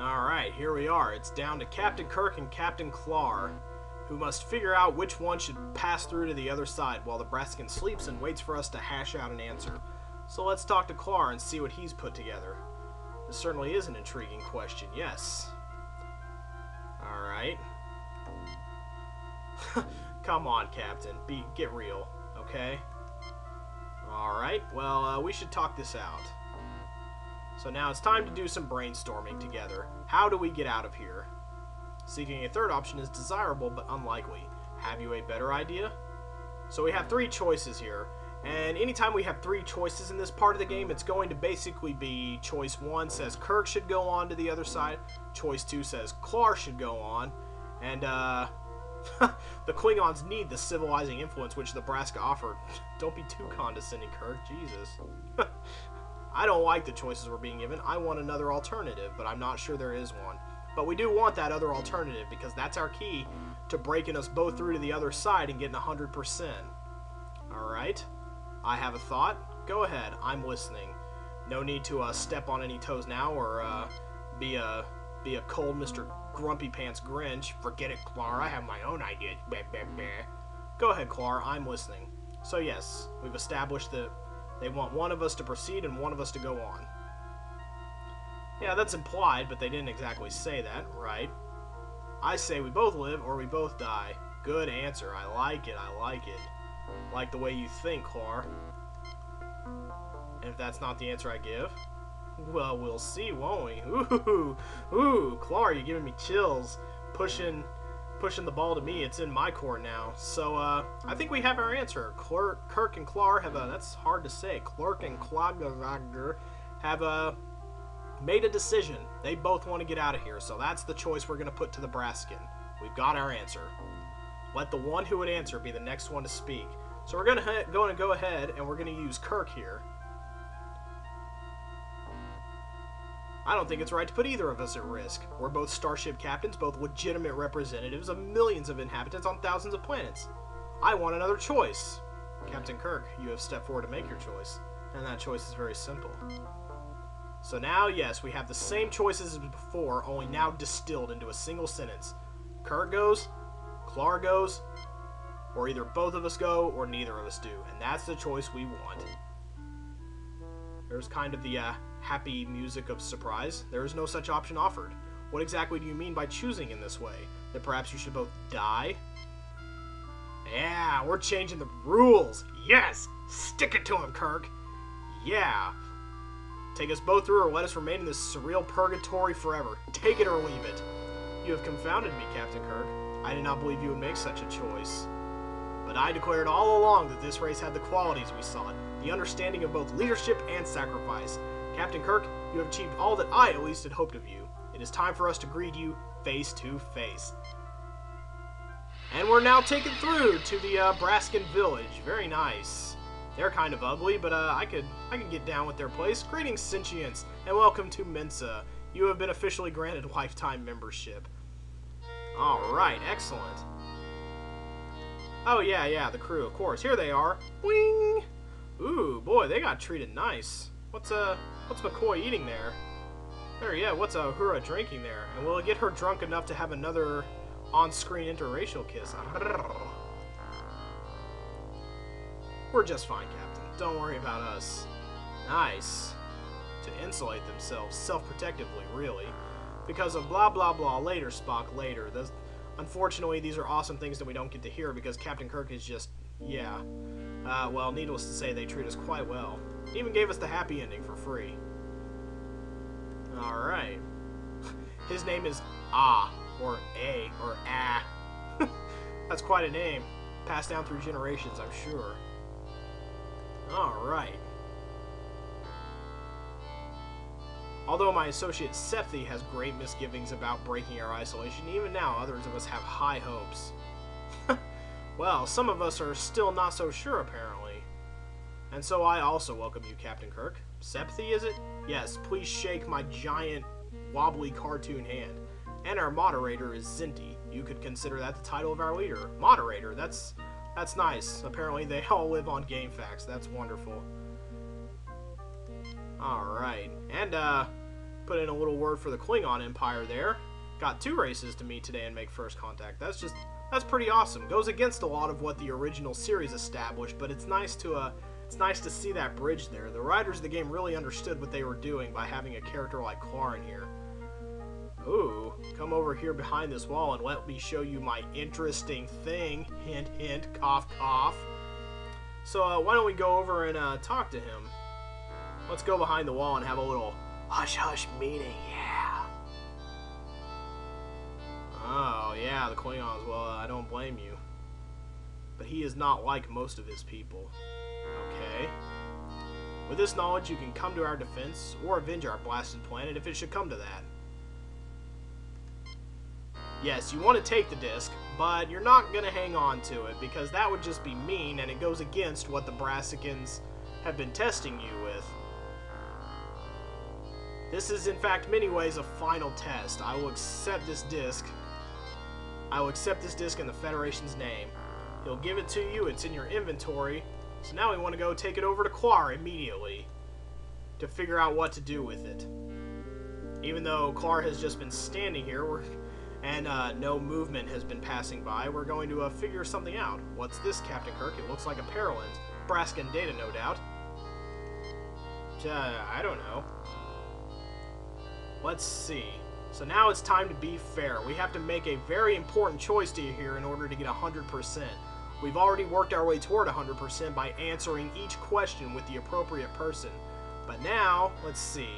Alright, here we are. It's down to Captain Kirk and Captain Clar, who must figure out which one should pass through to the other side while the Brassican sleeps and waits for us to hash out an answer. So let's talk to Clar and see what he's put together. This certainly is an intriguing question, yes. Alright. Come on, Captain. Get real, okay? Alright, well, we should talk this out. So now it's time to do some brainstorming together. How do we get out of here? Seeking a third option is desirable but unlikely. Have you a better idea? So we have three choices here. And anytime we have three choices in this part of the game, it's going to basically be choice 1 says Kirk should go on to the other side. Choice 2 says Clar should go on. And, the Klingons need the civilizing influence which the Brassica offered. Don't be too condescending, Kirk. Jesus. I don't like the choices we're being given. I want another alternative, but I'm not sure there is one. But we do want that other alternative because that's our key to breaking us both through to the other side and getting 100%. Alright. I have a thought. Go ahead. I'm listening. No need to step on any toes now or be a cold Mr. Grumpy Pants Grinch. Forget it, Clar. I have my own ideas. Bah, bah, bah. Go ahead, Clar. I'm listening. So yes, we've established that they want one of us to proceed and one of us to go on. Yeah, that's implied, but they didn't exactly say that, right? I say we both live or we both die. Good answer. I like it. I like it. Like the way you think, Clar. And if that's not the answer I give, well, we'll see, won't we? Ooh, Clar, you're giving me chills. Pushing the ball to me. It's in my court now. So, I think we have our answer. Kirk and Clar have that's hard to say. Clark and Klagavagger have made a decision. They both want to get out of here, so that's the choice we're going to put to the Brassican. We've got our answer. Let the one who would answer be the next one to speak. So we're going to go ahead and we're going to use Kirk here. I don't think it's right to put either of us at risk. We're both starship captains, both legitimate representatives of millions of inhabitants on thousands of planets. I want another choice. Captain Kirk, you have stepped forward to make your choice, and that choice is very simple. So now, yes, we have the same choices as before, only now distilled into a single sentence. Kirk goes, Clar goes, or either both of us go, or neither of us do, and that's the choice we want. There's kind of the happy music of surprise. There is no such option offered. What exactly do you mean by choosing in this way? That perhaps you should both die? Yeah, we're changing the rules. Yes! Stick it to him, Kirk. Yeah. Take us both through or let us remain in this surreal purgatory forever. Take it or leave it. You have confounded me, Captain Kirk. I did not believe you would make such a choice. But I declared all along that this race had the qualities we sought, the understanding of both leadership and sacrifice. Captain Kirk, you have achieved all that I at least had hoped of you. It is time for us to greet you face to face. And we're now taken through to the Brassican village. Very nice. They're kind of ugly, but I could get down with their place. Greetings, sentients, and welcome to Mensa. You have been officially granted lifetime membership. Alright, excellent. Oh, yeah, the crew, of course. Here they are. Wing! Ooh, boy, they got treated nice. What's McCoy eating there? There, yeah, what's Uhura drinking there? And will it get her drunk enough to have another on-screen interracial kiss? We're just fine, Captain. Don't worry about us. Nice. To insulate themselves, self-protectively, really. Because of blah blah blah, later, Spock, later. Unfortunately, these are awesome things that we don't get to hear because Captain Kirk is just, yeah. Well, needless to say, they treat us quite well. Even gave us the happy ending for free. Alright. His name is Ah, or A, or Ah. That's quite a name. Passed down through generations, I'm sure. Alright. Although my associate Septhi has great misgivings about breaking our isolation, even now others of us have high hopes. Well, some of us are still not so sure, apparently. And so I also welcome you, Captain Kirk. Septhi, is it? Yes, please shake my giant, wobbly cartoon hand. And our moderator is Zinti. You could consider that the title of our leader. Moderator, that's nice. Apparently they all live on GameFAQs. That's wonderful. Alright. And, put in a little word for the Klingon Empire there. Got 2 races to meet today and make first contact. That's pretty awesome. Goes against a lot of what the original series established, but it's nice to see that bridge there. The writers of the game really understood what they were doing by having a character like Clar in here. Ooh, come over here behind this wall and let me show you my interesting thing. Hint, hint, cough, cough. So why don't we go over and talk to him? Let's go behind the wall and have a little hush-hush meeting, yeah. Oh, yeah, the Klingons. Well, I don't blame you. But he is not like most of his people. Okay. With this knowledge, you can come to our defense or avenge our blasted planet if it should come to that. Yes, you want to take the disc, but you're not going to hang on to it because that would just be mean and it goes against what the Brassicans have been testing you with. This is, in fact, many ways a final test. I will accept this disc. I will accept this disc in the Federation's name. He'll give it to you. It's in your inventory. So now we want to go take it over to Clar immediately to figure out what to do with it. Even though Clar has just been standing here and no movement has been passing by, we're going to figure something out. What's this, Captain Kirk? It looks like a Paralens. Brassican data, no doubt. I don't know. Let's see. So now it's time to be fair. We have to make a very important choice here in order to get 100%. We've already worked our way toward 100% by answering each question with the appropriate person. But now, let's see.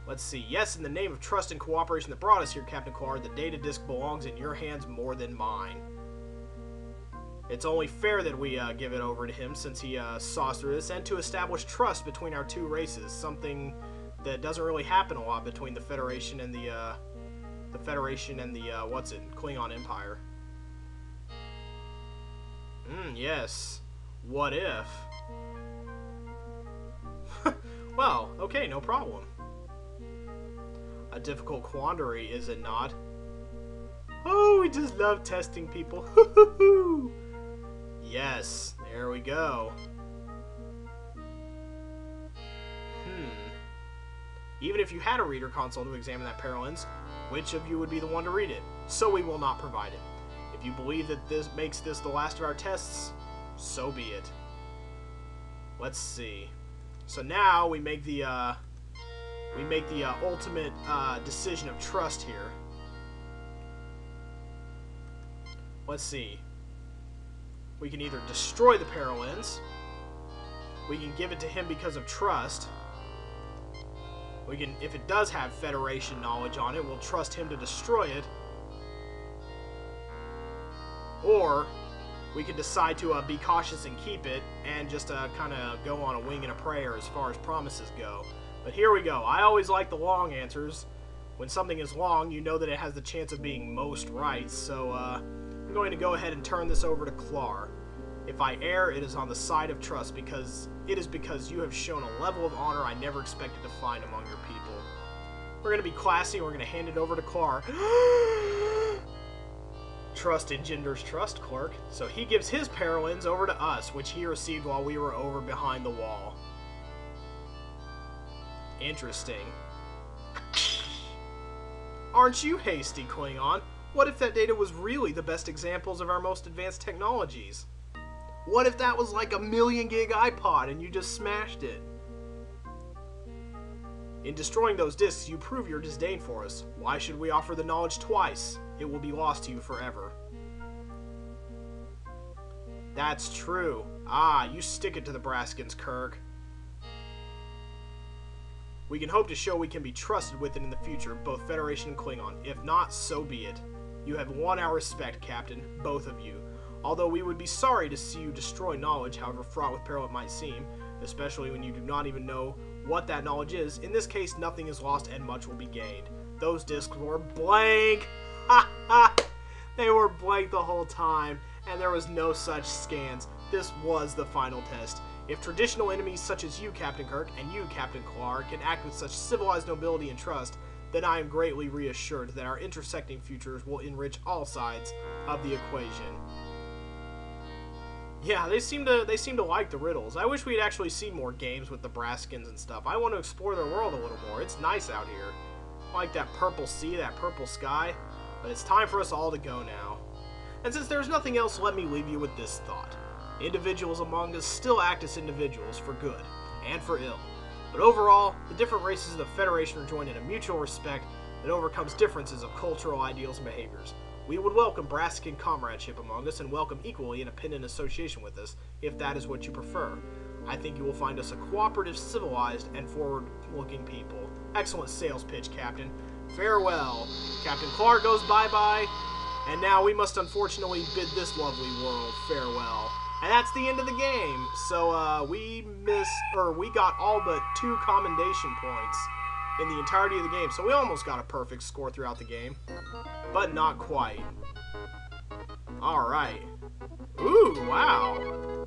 Let's see. Yes, in the name of trust and cooperation that brought us here, Captain Clar, the data disk belongs in your hands more than mine. It's only fair that we give it over to him since he saw us through this, and to establish trust between our 2 races, something that doesn't really happen a lot between the Federation and the Klingon Empire. Yes. What if? Well, okay, no problem. A difficult quandary, is it not? Oh, we just love testing people. Yes, there we go. Even if you had a reader console to examine that Paralens, which of you would be the one to read it? So we will not provide it. If you believe that this makes this the last of our tests, so be it. Let's see. So now we make the ultimate decision of trust here. Let's see. We can either destroy the Paralens, we can give it to him because of trust. We can, if it does have Federation knowledge on it, we'll trust him to destroy it. Or we can decide to be cautious and keep it and just kind of go on a wing and a prayer as far as promises go. But here we go. I always like the long answers. When something is long, you know that it has the chance of being most right. So I'm going to go ahead and turn this over to Clar. If I err, it is on the side of trust because you have shown a level of honor I never expected to find among your people. We're going to be classy and we're going to hand it over to Clar. Trust engenders trust, Clark. So he gives his Paralens over to us, which he received while we were over behind the wall. Interesting. Aren't you hasty, Klingon? What if that data was really the best examples of our most advanced technologies? What if that was like a 1,000,000 gig iPod and you just smashed it? In destroying those disks, you prove your disdain for us. Why should we offer the knowledge twice? It will be lost to you forever. That's true. Ah, you stick it to the Brassicans, Kirk. We can hope to show we can be trusted with it in the future, both Federation and Klingon. If not, so be it. You have won our respect, Captain, both of you. Although we would be sorry to see you destroy knowledge, however fraught with peril it might seem, especially when you do not even know what that knowledge is. In this case, nothing is lost and much will be gained. Those disks were blank! Ha ha! They were blank the whole time, and there was no such scans. This was the final test. If traditional enemies such as you, Captain Kirk, and you, Captain Clar, can act with such civilized nobility and trust, then I am greatly reassured that our intersecting futures will enrich all sides of the equation. Yeah, they seem to like the riddles. I wish we'd actually seen more games with the Brassicans and stuff. I want to explore their world a little more. It's nice out here. I like that purple sea, that purple sky. But it's time for us all to go now. And since there's nothing else, let me leave you with this thought. Individuals among us still act as individuals for good and for ill. But overall, the different races of the Federation are joined in a mutual respect that overcomes differences of cultural ideals and behaviors. We would welcome Brassican comradeship among us and welcome equally independent association with us, if that is what you prefer. I think you will find us a cooperative, civilized, and forward-looking people. Excellent sales pitch, Captain. Farewell. Captain Clark goes bye-bye, and now we must unfortunately bid this lovely world farewell. And that's the end of the game. So we got all but 2 commendation points in the entirety of the game. So we almost got a perfect score throughout the game, but not quite. Alright. Ooh, wow.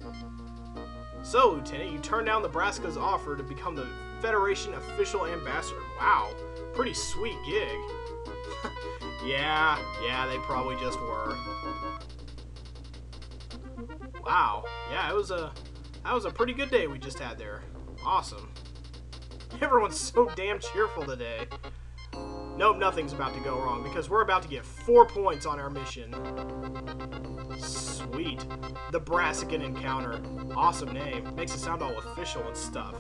So, Lieutenant, you turned down the Brassica's offer to become the Federation official ambassador. Wow, pretty sweet gig. yeah, they probably just were. Wow, yeah, that was a pretty good day we just had there. Awesome. Everyone's so damn cheerful today. Nope, nothing's about to go wrong, because we're about to get 4 points on our mission. Sweet. The Brassican Encounter. Awesome name. Makes it sound all official and stuff.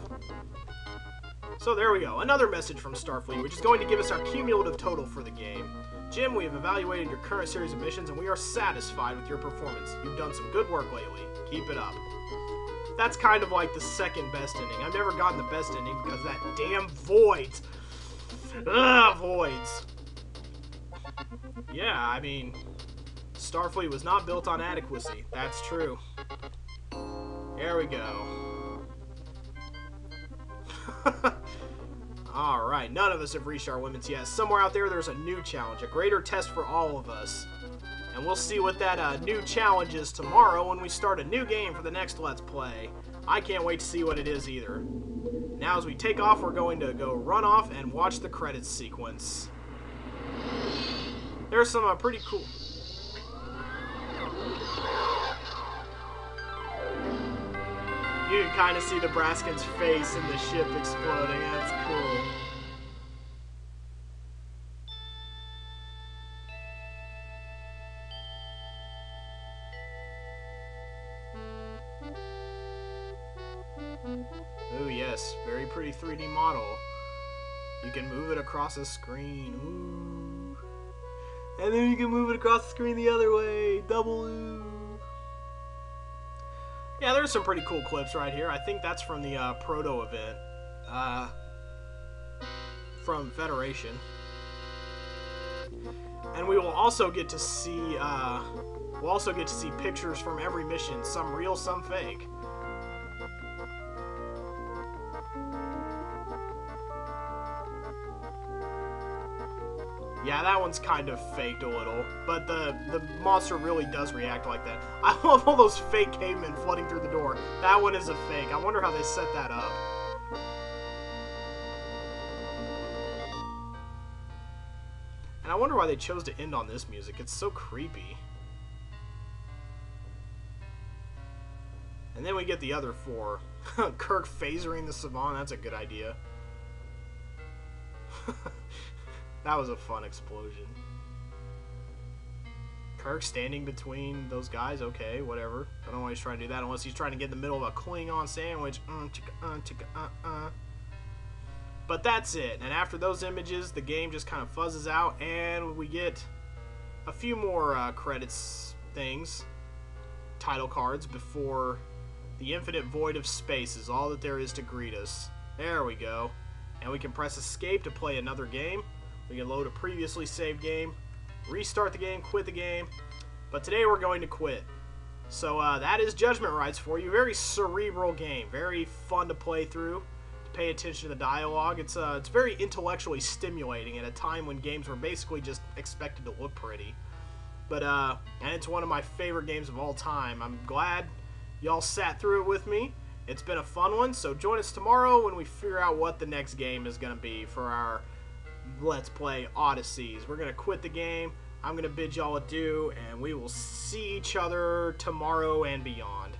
So there we go. Another message from Starfleet, which is going to give us our cumulative total for the game. Jim, we have evaluated your current series of missions, and we are satisfied with your performance. You've done some good work lately. Keep it up. That's kind of like the second best ending. I've never gotten the best ending because of that damn voids. Ugh, voids. Yeah, I mean, Starfleet was not built on adequacy. That's true. There we go. Alright, none of us have reached our limits yet. Somewhere out there, there's a new challenge, a greater test for all of us. And we'll see what that new challenge is tomorrow when we start a new game for the next Let's Play. I can't wait to see what it is either. Now as we take off, we're going to go run off and watch the credits sequence. There's some pretty cool... You can kind of see the Brassican's face in the ship exploding. That's cool. Ooh, yes. Very pretty 3D model. You can move it across the screen. Ooh. And then you can move it across the screen the other way. Double ooh. Yeah, there's some pretty cool clips right here. I think that's from the Proto event. From Federation. And we will also get to see pictures from every mission, some real, some fake. Yeah, that one's kind of faked a little, but the monster really does react like that. I love all those fake cavemen flooding through the door. That one is a fake. I wonder how they set that up. And I wonder why they chose to end on this music. It's so creepy. And then we get the other 4. Kirk phasering the Savant. That's a good idea. That was a fun explosion. Kirk standing between those guys. Okay, whatever. I don't know why he's trying to do that unless he's trying to get in the middle of a Klingon sandwich. But that's it. And after those images, the game just kind of fuzzes out, and we get a few more credits things, title cards, before the infinite void of space is all that there is to greet us. There we go. And we can press escape to play another game. We can load a previously saved game, restart the game, quit the game. But today we're going to quit. So that is Judgment Rites for you. Very cerebral game. Very fun to play through. To pay attention to the dialogue. It's very intellectually stimulating at a time when games were basically just expected to look pretty. But and it's one of my favorite games of all time. I'm glad y'all sat through it with me. It's been a fun one. So join us tomorrow when we figure out what the next game is going to be for our Let's Play Odysseys. We're going to quit the game. I'm going to bid y'all adieu, and we will see each other tomorrow and beyond.